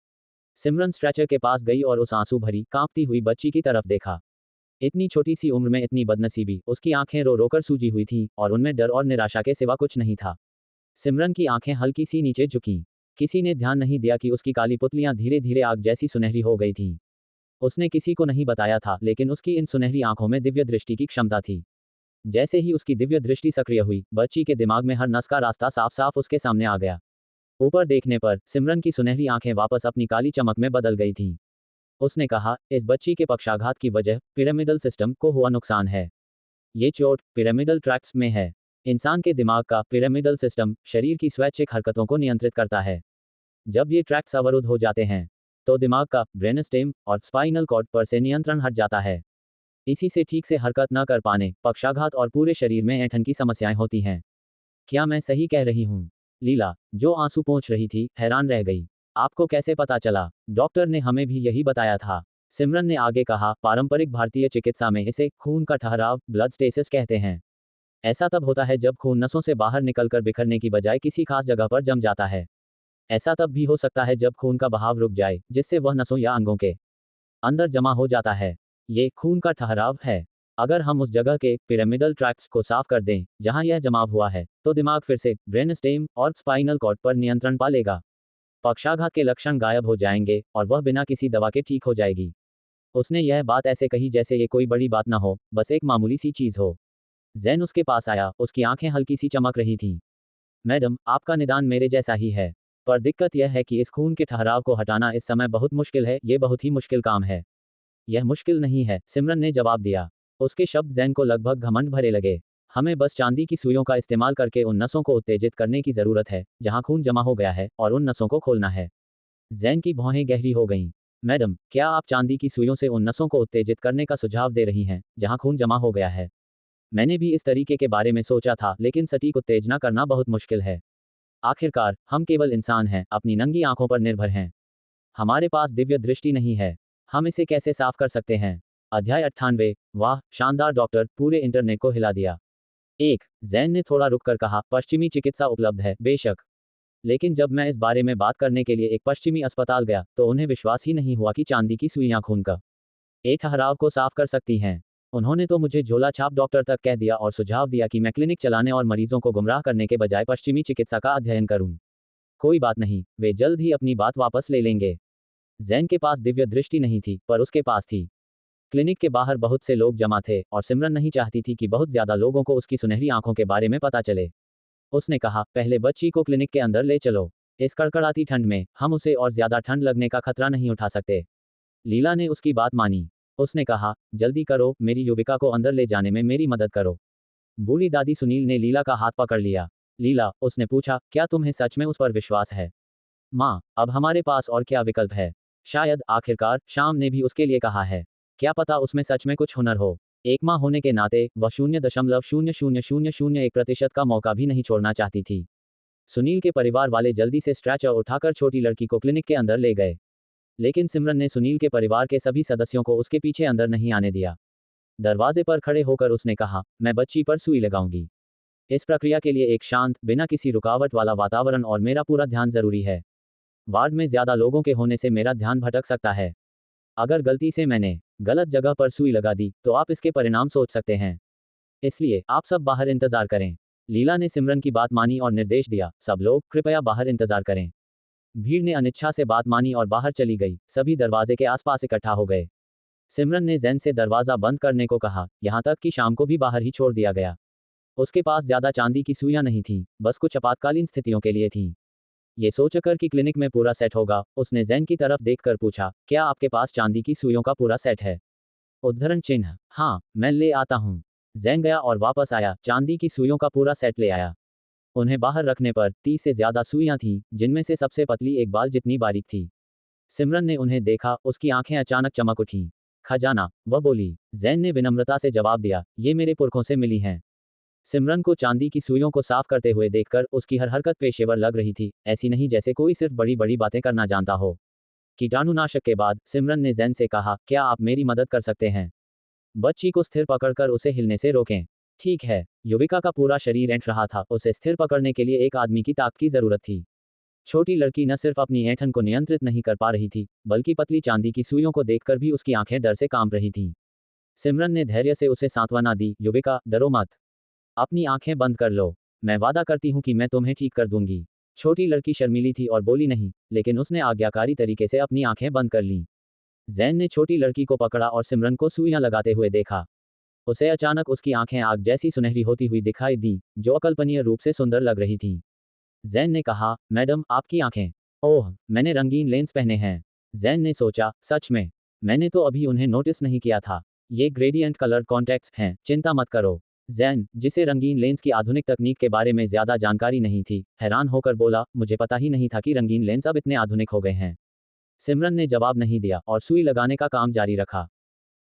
सिमरन स्ट्रेचर के पास गई और उस आंसू भरी, कांपती हुई बच्ची की तरफ देखा। इतनी छोटी सी उम्र में इतनी बदनसीबी, उसकी आंखें रो रोकर सूजी हुई थीं और उनमें डर और निराशा के सिवा कुछ नहीं था। सिमरन की आंखें हल्की सी नीचे झुकीं। किसी ने ध्यान नहीं दिया कि उसकी काली पुतलियां धीरे धीरे आग जैसी सुनहरी हो गई थीं। उसने किसी को नहीं बताया था, लेकिन उसकी इन सुनहरी आंखों में दिव्य दृष्टि की क्षमता थी। जैसे ही उसकी दिव्य दृष्टि सक्रिय हुई, बच्ची के दिमाग में हर नस का रास्ता साफ साफ उसके सामने आ गया। ऊपर देखने पर सिमरन की सुनहरी आंखें वापस अपनी काली चमक में बदल गई थीं। उसने कहा, इस बच्ची के पक्षाघात की वजह पिरामिडल सिस्टम को हुआ नुकसान है। ये चोट पिरामिडल ट्रैक्ट्स में है। इंसान के दिमाग का पिरामिडल सिस्टम शरीर की स्वैच्छिक हरकतों को नियंत्रित करता है। जब ये ट्रैक्ट्स अवरुद्ध हो जाते हैं, तो दिमाग का ब्रेनस्टेम और स्पाइनल कॉर्ड पर से नियंत्रण हट जाता है। इसी से ठीक से हरकत न कर पाने, पक्षाघात और पूरे शरीर में ऐंठन की समस्याएं होती हैं। क्या मैं सही कह रही हूँ? लीला, जो आंसू पोंछ रही थी, हैरान रह गई। आपको कैसे पता चला? डॉक्टर ने हमें भी यही बताया था। सिमरन ने आगे कहा, पारंपरिक भारतीय चिकित्सा में इसे खून का ठहराव, ब्लड स्टेसिस कहते हैं। ऐसा तब होता है जब खून नसों से बाहर निकलकर बिखरने की बजाय किसी खास जगह पर जम जाता है। ऐसा तब भी हो सकता है जब खून का बहाव रुक जाए, जिससे वह नसों या अंगों के अंदर जमा हो जाता है। ये खून का ठहराव है। अगर हम उस जगह के पिरामिडल ट्रैक्ट्स को साफ कर दें, जहां यह जमाव हुआ है, तो दिमाग फिर से ब्रेनस्टेम और स्पाइनल कॉर्ड पर नियंत्रण पा लेगा। पक्षाघात के लक्षण गायब हो जाएंगे और वह बिना किसी दवा के ठीक हो जाएगी। उसने यह बात ऐसे कही जैसे ये कोई बड़ी बात न हो, बस एक मामूली सी चीज हो। जैन उसके पास आया, उसकी आंखें हल्की सी चमक रही थीं। मैडम, आपका निदान मेरे जैसा ही है, पर दिक्कत यह है कि इस खून के ठहराव को हटाना इस समय बहुत मुश्किल है। ये बहुत ही मुश्किल काम है। यह मुश्किल नहीं है, सिमरन ने जवाब दिया। उसके शब्द जैन को लगभग घमंड भरे लगे। हमें बस चांदी की सुइयों का इस्तेमाल करके उन नसों को उत्तेजित करने की जरूरत है, जहां खून जमा हो गया है, और उन नसों को खोलना है। जैन की भौहें गहरी हो गईं। मैडम, क्या आप चांदी की सुइयों से उन नसों को उत्तेजित करने का सुझाव दे रही हैं, जहां खून जमा हो गया है? मैंने भी इस तरीके के बारे में सोचा था, लेकिन सटीक उत्तेजना करना बहुत मुश्किल है। आखिरकार हम केवल इंसान हैं, अपनी नंगी आंखों पर निर्भर हैं। हमारे पास दिव्य दृष्टि नहीं है। हम इसे कैसे साफ कर सकते हैं? अध्याय 98। वाह शानदार डॉक्टर, पूरे इंटरनेट को हिला दिया। 1। जैन ने थोड़ा रुककर कहा, पश्चिमी चिकित्सा उपलब्ध है, बेशक। लेकिन जब मैं इस बारे में बात करने के लिए एक पश्चिमी अस्पताल गया तो उन्हें विश्वास ही नहीं हुआ कि चांदी की सुइयां खून का एक ठहराव को साफ कर सकती हैं। उन्होंने तो मुझे झोला छाप डॉक्टर तक कह दिया और सुझाव दिया कि मैं क्लिनिक चलाने और मरीजों को गुमराह करने के बजाय पश्चिमी चिकित्सा का अध्ययन करूं। कोई बात नहीं, वे जल्द ही अपनी बात वापस ले लेंगे। जैन के पास दिव्य दृष्टि नहीं थी, पर उसके पास थी। क्लिनिक के बाहर बहुत से लोग जमा थे और सिमरन नहीं चाहती थी कि बहुत ज्यादा लोगों को उसकी सुनहरी आंखों के बारे में पता चले। उसने कहा, पहले बच्ची को क्लिनिक के अंदर ले चलो। इस कड़कड़ाती ठंड में हम उसे और ज्यादा ठंड लगने का खतरा नहीं उठा सकते। लीला ने उसकी बात मानी। उसने कहा, जल्दी करो, मेरी युविका को अंदर ले जाने में मेरी मदद करो। बूढ़ी दादी सुनील ने लीला का हाथ पकड़ लिया। लीला, उसने पूछा, क्या तुम्हें सच में उस पर विश्वास है? माँ, अब हमारे पास और क्या विकल्प है? शायद आखिरकार शाम ने भी उसके लिए कहा है। क्या पता उसमें सच में कुछ हुनर हो। एक माँ होने के नाते वह 0.000001% का मौका भी नहीं छोड़ना चाहती थी। सुनील के परिवार वाले जल्दी से स्ट्रेचर उठाकर छोटी लड़की को क्लिनिक के अंदर ले गए। लेकिन सिमरन ने सुनील के परिवार के सभी सदस्यों को उसके पीछे अंदर नहीं आने दिया। दरवाजे पर खड़े होकर उसने कहा, मैं बच्ची पर सुई लगाऊंगी। इस प्रक्रिया के लिए एक शांत, बिना किसी रुकावट वाला वातावरण और मेरा पूरा ध्यान जरूरी है। वार्ड में ज्यादा लोगों के होने से मेरा ध्यान भटक सकता है। अगर गलती से मैंने गलत जगह पर सुई लगा दी तो आप इसके परिणाम सोच सकते हैं। इसलिए आप सब बाहर इंतजार करें। लीला ने सिमरन की बात मानी और निर्देश दिया, सब लोग कृपया बाहर इंतजार करें। भीड़ ने अनिच्छा से बात मानी और बाहर चली गई। सभी दरवाजे के आसपास इकट्ठा हो गए। सिमरन ने जैन से दरवाजा बंद करने को कहा, यहां तक कि शाम को भी बाहर ही छोड़ दिया गया। उसके पास ज्यादा चांदी की सुइयां नहीं थीं, बस कुछ आपातकालीन स्थितियों के लिए थीं। ये सोचकर कि क्लिनिक में पूरा सेट होगा, उसने जैन की तरफ देखकर पूछा, क्या आपके पास चांदी की सुइयों का पूरा सेट है? उद्धरण चिन्ह, हाँ, मैं ले आता हूँ। जैन गया और वापस आया, चांदी की सुइयों का पूरा सेट ले आया। उन्हें बाहर रखने पर 30 से ज्यादा सुइयां थीं, जिनमें से सबसे पतली एक बाल जितनी बारीक थी। सिमरन ने उन्हें देखा, उसकी आंखें अचानक चमक उठीं। खजाना, वह बोली। जैन ने विनम्रता से जवाब दिया, ये मेरे पुरखों से मिली हैं। सिमरन को चांदी की सुइयों को साफ करते हुए देखकर उसकी हर हरकत पेशेवर लग रही थी, ऐसी नहीं जैसे कोई सिर्फ बड़ी बड़ी बातें करना जानता हो। कीटाणुनाशक के बाद सिमरन ने जैन से कहा, क्या आप मेरी मदद कर सकते हैं? बच्ची को स्थिर पकड़कर उसे हिलने से रोकें। ठीक है। युविका का पूरा शरीर ऐंठ रहा था, उसे स्थिर पकड़ने के लिए एक आदमी की ताकत की जरूरत थी। छोटी लड़की न सिर्फ अपनी ऐंठन को नियंत्रित नहीं कर पा रही थी, बल्कि पतली चांदी की सुइयों को देखकर भी उसकी आंखें डर से कांप रही थीं। सिमरन ने धैर्य से उसे सांत्वना दी, युविका, डरो मत। अपनी आंखें बंद कर लो। मैं वादा करती हूं कि मैं तुम्हें ठीक कर दूंगी। छोटी लड़की शर्मीली थी और बोली नहीं, लेकिन उसने आज्ञाकारी तरीके से अपनी आंखें बंद कर लीं। जैन ने छोटी लड़की को पकड़ा और सिमरन को सुइयां लगाते हुए देखा। उसे अचानक उसकी आंखें आग जैसी सुनहरी होती हुई दिखाई दी, जो अकल्पनीय रूप से सुंदर लग रही थीं। जैन ने कहा, मैडम, आपकी आंखें। ओह, मैंने रंगीन लेंस पहने हैं। जैन ने सोचा, सच में? मैंने तो अभी उन्हें नोटिस नहीं किया था। ये ग्रेडियंट कलर्ड कॉन्टैक्ट्स हैं, चिंता मत करो। जैन, जिसे रंगीन लेंस की आधुनिक तकनीक के बारे में ज्यादा जानकारी नहीं थी, हैरान होकर बोला, मुझे पता ही नहीं था कि रंगीन लेंस अब इतने आधुनिक हो गए हैं। सिमरन ने जवाब नहीं दिया और सुई लगाने का काम जारी रखा।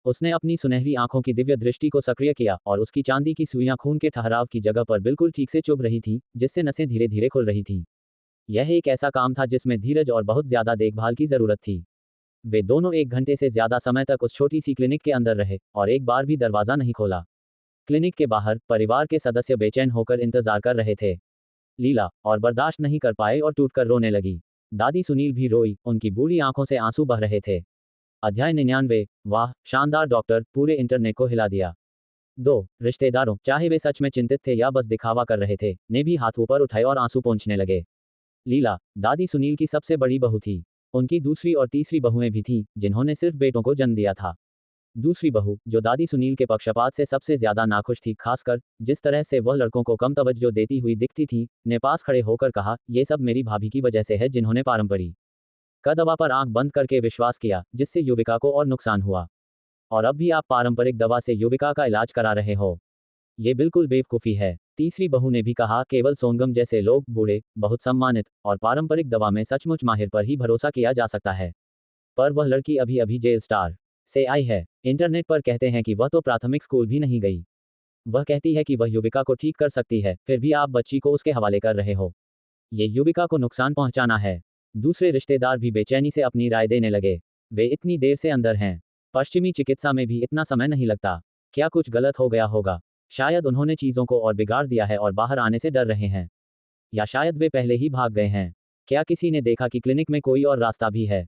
उसने अपनी सुनहरी आंखों की दिव्य दृष्टि को सक्रिय किया और उसकी चांदी की सुइयां खून के ठहराव की जगह पर बिल्कुल ठीक से चुभ रही थीं, जिससे नसें धीरे धीरे खुल रही थीं। यह एक ऐसा काम था जिसमें धीरज और बहुत ज्यादा देखभाल की जरूरत थी। वे दोनों 1 घंटे से ज्यादा समय तक उस छोटी सी क्लिनिक के अंदर रहे और एक बार भी दरवाजा नहीं खोला। क्लिनिक के बाहर परिवार के सदस्य बेचैन होकर इंतजार कर रहे थे। लीला और बर्दाश्त नहीं कर पाए और टूटकर रोने लगी। दादी सुनील भी रोई, उनकी बूढ़ी आंखों से आंसू बह रहे थे। अध्याय 99। वाह शानदार डॉक्टर, पूरे इंटरनेट को हिला दिया। 2 रिश्तेदारों, चाहे वे सच में चिंतित थे या बस दिखावा कर रहे थे, ने भी हाथ ऊपर उठाए और आंसू पोंछने लगे। लीला, दादी सुनील की सबसे बड़ी बहू थी। उनकी दूसरी और तीसरी बहुएं भी थीं, जिन्होंने सिर्फ बेटों को जन्म दिया था। दूसरी बहू, जो दादी सुनील के पक्षपात से सबसे ज्यादा नाखुश थी, खासकर जिस तरह से वह लड़कों को कम तवज्जो देती हुई दिखती थी, ने पास खड़े होकर कहा, ये सब मेरी भाभी की वजह से है, जिन्होंने पारंपरिक का दवा पर आंख बंद करके विश्वास किया, जिससे युविका को और नुकसान हुआ। और अब भी आप पारंपरिक दवा से युविका का इलाज करा रहे हो। ये बिल्कुल बेवकूफ़ी है। तीसरी बहू ने भी कहा, केवल सोनगम जैसे लोग, बूढ़े, बहुत सम्मानित और पारंपरिक दवा में सचमुच माहिर पर ही भरोसा किया जा सकता है। पर वह लड़की अभी अभी जेल स्टार से आई है। इंटरनेट पर कहते हैं कि वह तो प्राथमिक स्कूल भी नहीं गई। वह कहती है कि वह युविका को ठीक कर सकती है, फिर भी आप बच्ची को उसके हवाले कर रहे हो। ये युविका को नुकसान पहुंचाना है। दूसरे रिश्तेदार भी बेचैनी से अपनी राय देने लगे। वे इतनी देर से अंदर हैं। पश्चिमी चिकित्सा में भी इतना समय नहीं लगता। क्या कुछ गलत हो गया होगा? शायद उन्होंने चीज़ों को और बिगाड़ दिया है और बाहर आने से डर रहे हैं। या शायद वे पहले ही भाग गए हैं। क्या किसी ने देखा कि क्लिनिक में कोई और रास्ता भी है?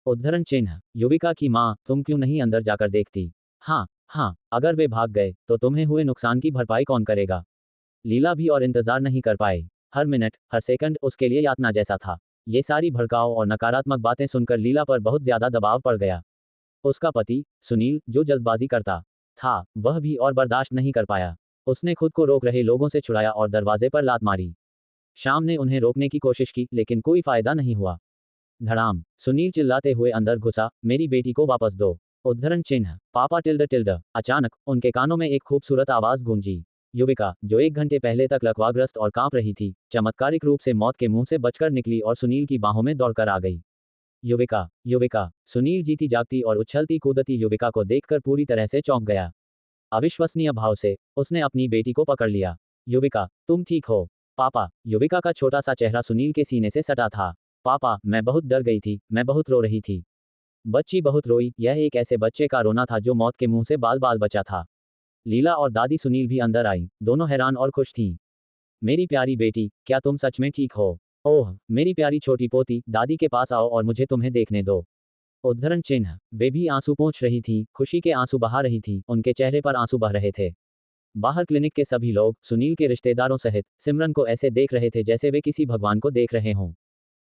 उद्धरण चिन्ह। युविका की माँ, तुम क्यों नहीं अंदर जाकर देखती? हाँ, हाँ, अगर वे भाग गए तो तुम्हें हुए नुकसान की भरपाई कौन करेगा? लीला भी और इंतजार नहीं कर पाई। हर मिनट, हर सेकंड उसके लिए यातना जैसा था। ये सारी भड़काऊ और नकारात्मक बातें सुनकर लीला पर बहुत ज्यादा दबाव पड़ गया। उसका पति, सुनील, जो जल्दबाजी करता था, वह भी और बर्दाश्त नहीं कर पाया। उसने खुद को रोक रहे लोगों से छुड़ाया और दरवाजे पर लात मारी। शाम ने उन्हें रोकने की कोशिश की, लेकिन कोई फायदा नहीं हुआ। धड़ाम, सुनील चिल्लाते हुए अंदर घुसा, मेरी बेटी को वापस दो। उद्धरण चिन्ह। पापा टिल्ड टिल्ड। अचानक उनके कानों में एक खूबसूरत आवाज गूंजी। युविका, जो 1 घंटे पहले तक लकवाग्रस्त और कांप रही थी, चमत्कारिक रूप से मौत के मुंह से बचकर निकली और सुनील की बाहों में दौड़कर आ गई। युविका, युविका। सुनील जीती जागती और उछलती कूदती युविका को देखकर पूरी तरह से चौंक गया। अविश्वसनीय भाव से उसने अपनी बेटी को पकड़ लिया। युविका, तुम ठीक हो? पापा। युविका का छोटा सा चेहरा सुनील के सीने से सटा था। पापा, मैं बहुत डर गई थी, मैं बहुत रो रही थी। बच्ची बहुत रोई। यह एक ऐसे बच्चे का रोना था जो मौत के मुंह से बाल बाल बचा था। लीला और दादी सुनील भी अंदर आई, दोनों हैरान और खुश थीं। मेरी प्यारी बेटी, क्या तुम सच में ठीक हो? ओह, मेरी प्यारी छोटी पोती, दादी के पास आओ और मुझे तुम्हें देखने दो। उद्धरण चिन्ह। वे भी आंसू पोंछ रही थीं, खुशी के आंसू बहा रही थीं, उनके चेहरे पर आंसू बह रहे थे। बाहर क्लिनिक के सभी लोग, सुनील के रिश्तेदारों सहित, सिमरन को ऐसे देख रहे थे जैसे वे किसी भगवान को देख रहे हों।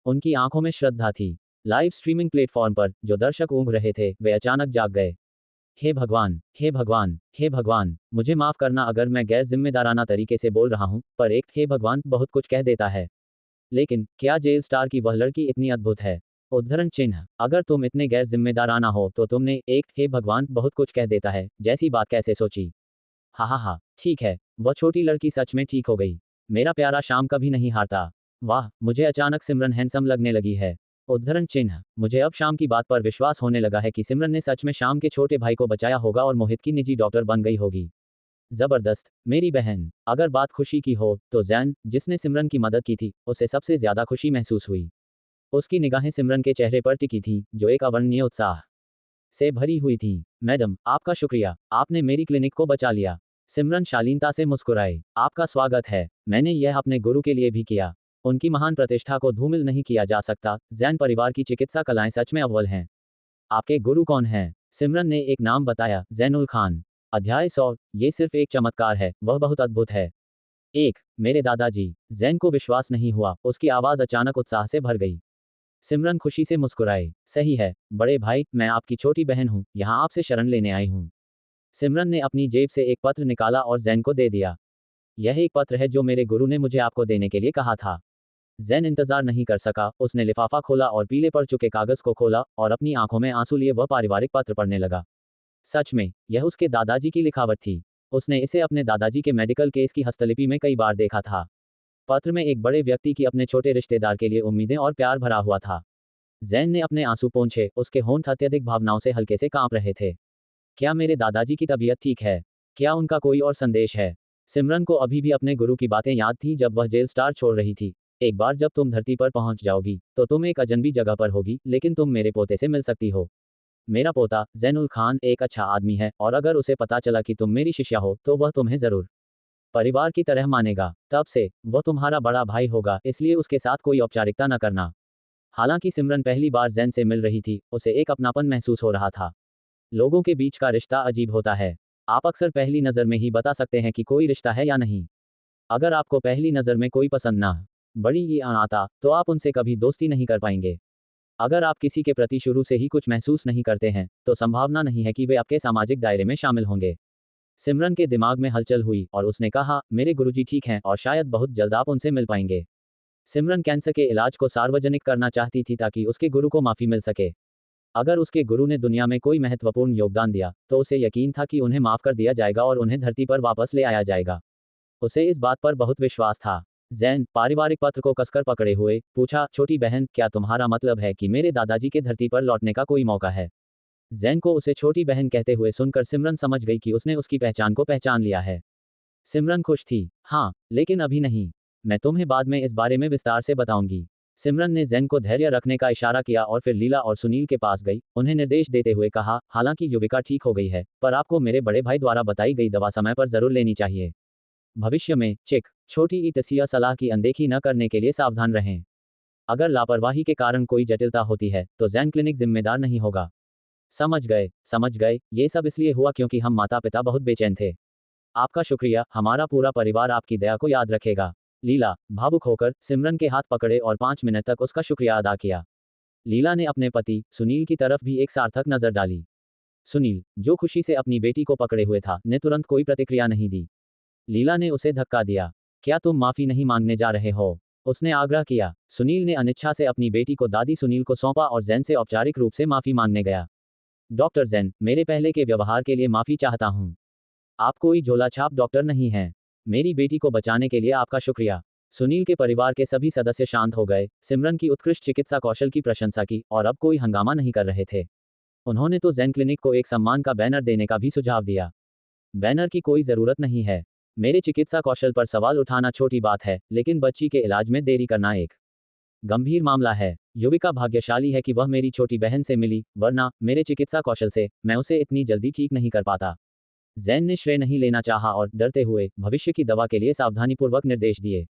उनकी आंखों में श्रद्धा थी। लाइव स्ट्रीमिंग प्लेटफॉर्म पर जो दर्शक ऊँघ रहे थे, वे अचानक जाग गए। हे भगवान, हे भगवान, हे भगवान, मुझे माफ करना अगर मैं गैर जिम्मेदाराना तरीके से बोल रहा हूं, पर एक हे भगवान बहुत कुछ कह देता है। लेकिन क्या जेल स्टार की वह लड़की इतनी अद्भुत है? उद्धरण चिन्ह। अगर तुम इतने गैर जिम्मेदाराना हो तो तुमने एक हे भगवान बहुत कुछ कह देता है जैसी बात कैसे सोची? हा हा हा, ठीक है, वह छोटी लड़की सच में ठीक हो गई। मेरा प्यारा शाम कभी नहीं हारता। वाह, मुझे अचानक सिमरन हैंडसम लगने लगी है। उद्धरण चिन्ह। मुझे अब शाम की बात पर विश्वास होने लगा है कि सिमरन ने सच में शाम के छोटे भाई को बचाया होगा और मोहित की निजी डॉक्टर बन गई होगी। जबरदस्त, मेरी बहन। अगर बात खुशी की हो तो जैन, जिसने सिमरन की मदद की थी, उसे सबसे ज्यादा खुशी महसूस हुई। उसकी निगाहें सिमरन के चेहरे पर टिकी थीं, जो एक अवर्णनीय उत्साह से भरी हुई थीं। मैडम, आपका शुक्रिया, आपने मेरी क्लिनिक को बचा लिया। सिमरन शालीनता से मुस्कुराए। आपका स्वागत है, मैंने यह अपने गुरु के लिए भी किया। उनकी महान प्रतिष्ठा को धूमिल नहीं किया जा सकता। जैन परिवार की चिकित्सा कलाएं सच में अव्वल हैं। आपके गुरु कौन हैं? सिमरन ने एक नाम बताया, जैनुल खान। अध्याय 100। ये सिर्फ एक चमत्कार है, वह बहुत अद्भुत है। एक, मेरे दादाजी। जैन को विश्वास नहीं हुआ, उसकी आवाज अचानक उत्साह से भर गई। सिमरन खुशी से मुस्कुराए। सही है, बड़े भाई, मैं आपकी छोटी बहन हूँ, यहाँ आपसे शरण लेने आई हूँ। सिमरन ने अपनी जेब से एक पत्र निकाला और जैन को दे दिया। यह एक पत्र है जो मेरे गुरु ने मुझे आपको देने के लिए कहा था। जैन इंतजार नहीं कर सका, उसने लिफाफा खोला और पीले पड़ चुके कागज को खोला और अपनी आंखों में आंसू लिए वह पारिवारिक पत्र पढ़ने लगा। सच में, यह उसके दादाजी की लिखावट थी। उसने इसे अपने दादाजी के मेडिकल केस की हस्तलिपि में कई बार देखा था। पत्र में एक बड़े व्यक्ति की अपने छोटे रिश्तेदार के लिए उम्मीदें और प्यार भरा हुआ था। जैन ने अपने आंसू पोंछे, उसके होंठ अत्यधिक भावनाओं से हल्के से कांप रहे थे। क्या मेरे दादाजी की तबीयत ठीक है? क्या उनका कोई और संदेश है? सिमरन को अभी भी अपने गुरु की बातें याद थी जब वह जेल स्टार छोड़ रही थी। एक बार जब तुम धरती पर पहुंच जाओगी, तो तुम एक अजनबी जगह पर होगी, लेकिन तुम मेरे पोते से मिल सकती हो। मेरा पोता, जैनुल खान, एक अच्छा आदमी है और अगर उसे पता चला कि तुम मेरी शिष्या हो, तो वह तुम्हें जरूर परिवार की तरह मानेगा। तब से, वह तुम्हारा बड़ा भाई होगा, इसलिए उसके साथ कोई औपचारिकता न करना। हालांकि सिमरन पहली बार जैन से मिल रही थी, उसे एक अपनापन महसूस हो रहा था। लोगों के बीच का रिश्ता अजीब होता है। आप अक्सर पहली नज़र में ही बता सकते हैं कि कोई रिश्ता है या नहीं। अगर आपको पहली नज़र में कोई पसंद ना बड़ी ही आता, तो आप उनसे कभी दोस्ती नहीं कर पाएंगे। अगर आप किसी के प्रति शुरू से ही कुछ महसूस नहीं करते हैं, तो संभावना नहीं है कि वे आपके सामाजिक दायरे में शामिल होंगे। सिमरन के दिमाग में हलचल हुई और उसने कहा, मेरे गुरुजी ठीक हैं और शायद बहुत जल्द आप उनसे मिल पाएंगे। सिमरन कैंसर के इलाज को सार्वजनिक करना चाहती थी ताकि उसके गुरु को माफी मिल सके। अगर उसके गुरु ने दुनिया में कोई महत्वपूर्ण योगदान दिया, तो उसे यकीन था कि उन्हें माफ कर दिया जाएगा और उन्हें धरती पर वापस ले आया जाएगा। उसे इस बात पर बहुत विश्वास था। जैन, पारिवारिक पत्र को कसकर पकड़े हुए, पूछा, छोटी बहन, क्या तुम्हारा मतलब है कि मेरे दादाजी के धरती पर लौटने का कोई मौका है? जैन को उसे छोटी बहन कहते हुए सुनकर सिमरन समझ गई कि उसने उसकी पहचान को पहचान लिया है। सिमरन खुश थी। हाँ, लेकिन अभी नहीं। मैं तुम्हें बाद में इस बारे में विस्तार से बताऊंगी। सिमरन ने जैन को धैर्य रखने का इशारा किया और फिर लीला और सुनील के पास गई, उन्हें निर्देश देते हुए कहा, हालांकि युविका ठीक हो गई है, पर आपको मेरे बड़े भाई द्वारा बताई गई दवा समय पर जरूर लेनी चाहिए। भविष्य में चिक छोटी ईतसिया सलाह की अनदेखी न करने के लिए सावधान रहें। अगर लापरवाही के कारण कोई जटिलता होती है तो जैन क्लिनिक जिम्मेदार नहीं होगा। समझ गए, ये सब इसलिए हुआ क्योंकि हम माता पिता बहुत बेचैन थे। आपका शुक्रिया, हमारा पूरा परिवार आपकी दया को याद रखेगा। लीला भावुक होकर सिमरन के हाथ पकड़े और 5 मिनट तक उसका शुक्रिया अदा किया। लीला ने अपने पति सुनील की तरफ भी एक सार्थक नजर डाली। सुनील, जो खुशी से अपनी बेटी को पकड़े हुए था, ने तुरंत कोई प्रतिक्रिया नहीं दी। लीला ने उसे धक्का दिया। क्या तुम माफी नहीं मांगने जा रहे हो? उसने आग्रह किया। सुनील ने अनिच्छा से अपनी बेटी को दादी सुनील को सौंपा और जैन से औपचारिक रूप से माफी मांगने गया। डॉक्टर जैन, मेरे पहले के व्यवहार के लिए माफी चाहता हूँ। आप कोई झोलाछाप डॉक्टर नहीं हैं। मेरी बेटी को बचाने के लिए आपका शुक्रिया। सुनील के परिवार के सभी सदस्य शांत हो गए, सिमरन की उत्कृष्ट चिकित्सा कौशल की प्रशंसा की और अब कोई हंगामा नहीं कर रहे थे। उन्होंने तो जैन क्लिनिक को एक सम्मान का बैनर देने का भी सुझाव दिया। बैनर की कोई जरूरत नहीं है। मेरे चिकित्सा कौशल पर सवाल उठाना छोटी बात है, लेकिन बच्ची के इलाज में देरी करना एक गंभीर मामला है। युविका भाग्यशाली है कि वह मेरी छोटी बहन से मिली, वरना मेरे चिकित्सा कौशल से मैं उसे इतनी जल्दी ठीक नहीं कर पाता। जैन ने श्रेय नहीं लेना चाहा और डरते हुए भविष्य की दवा के लिए सावधानीपूर्वक निर्देश दिए।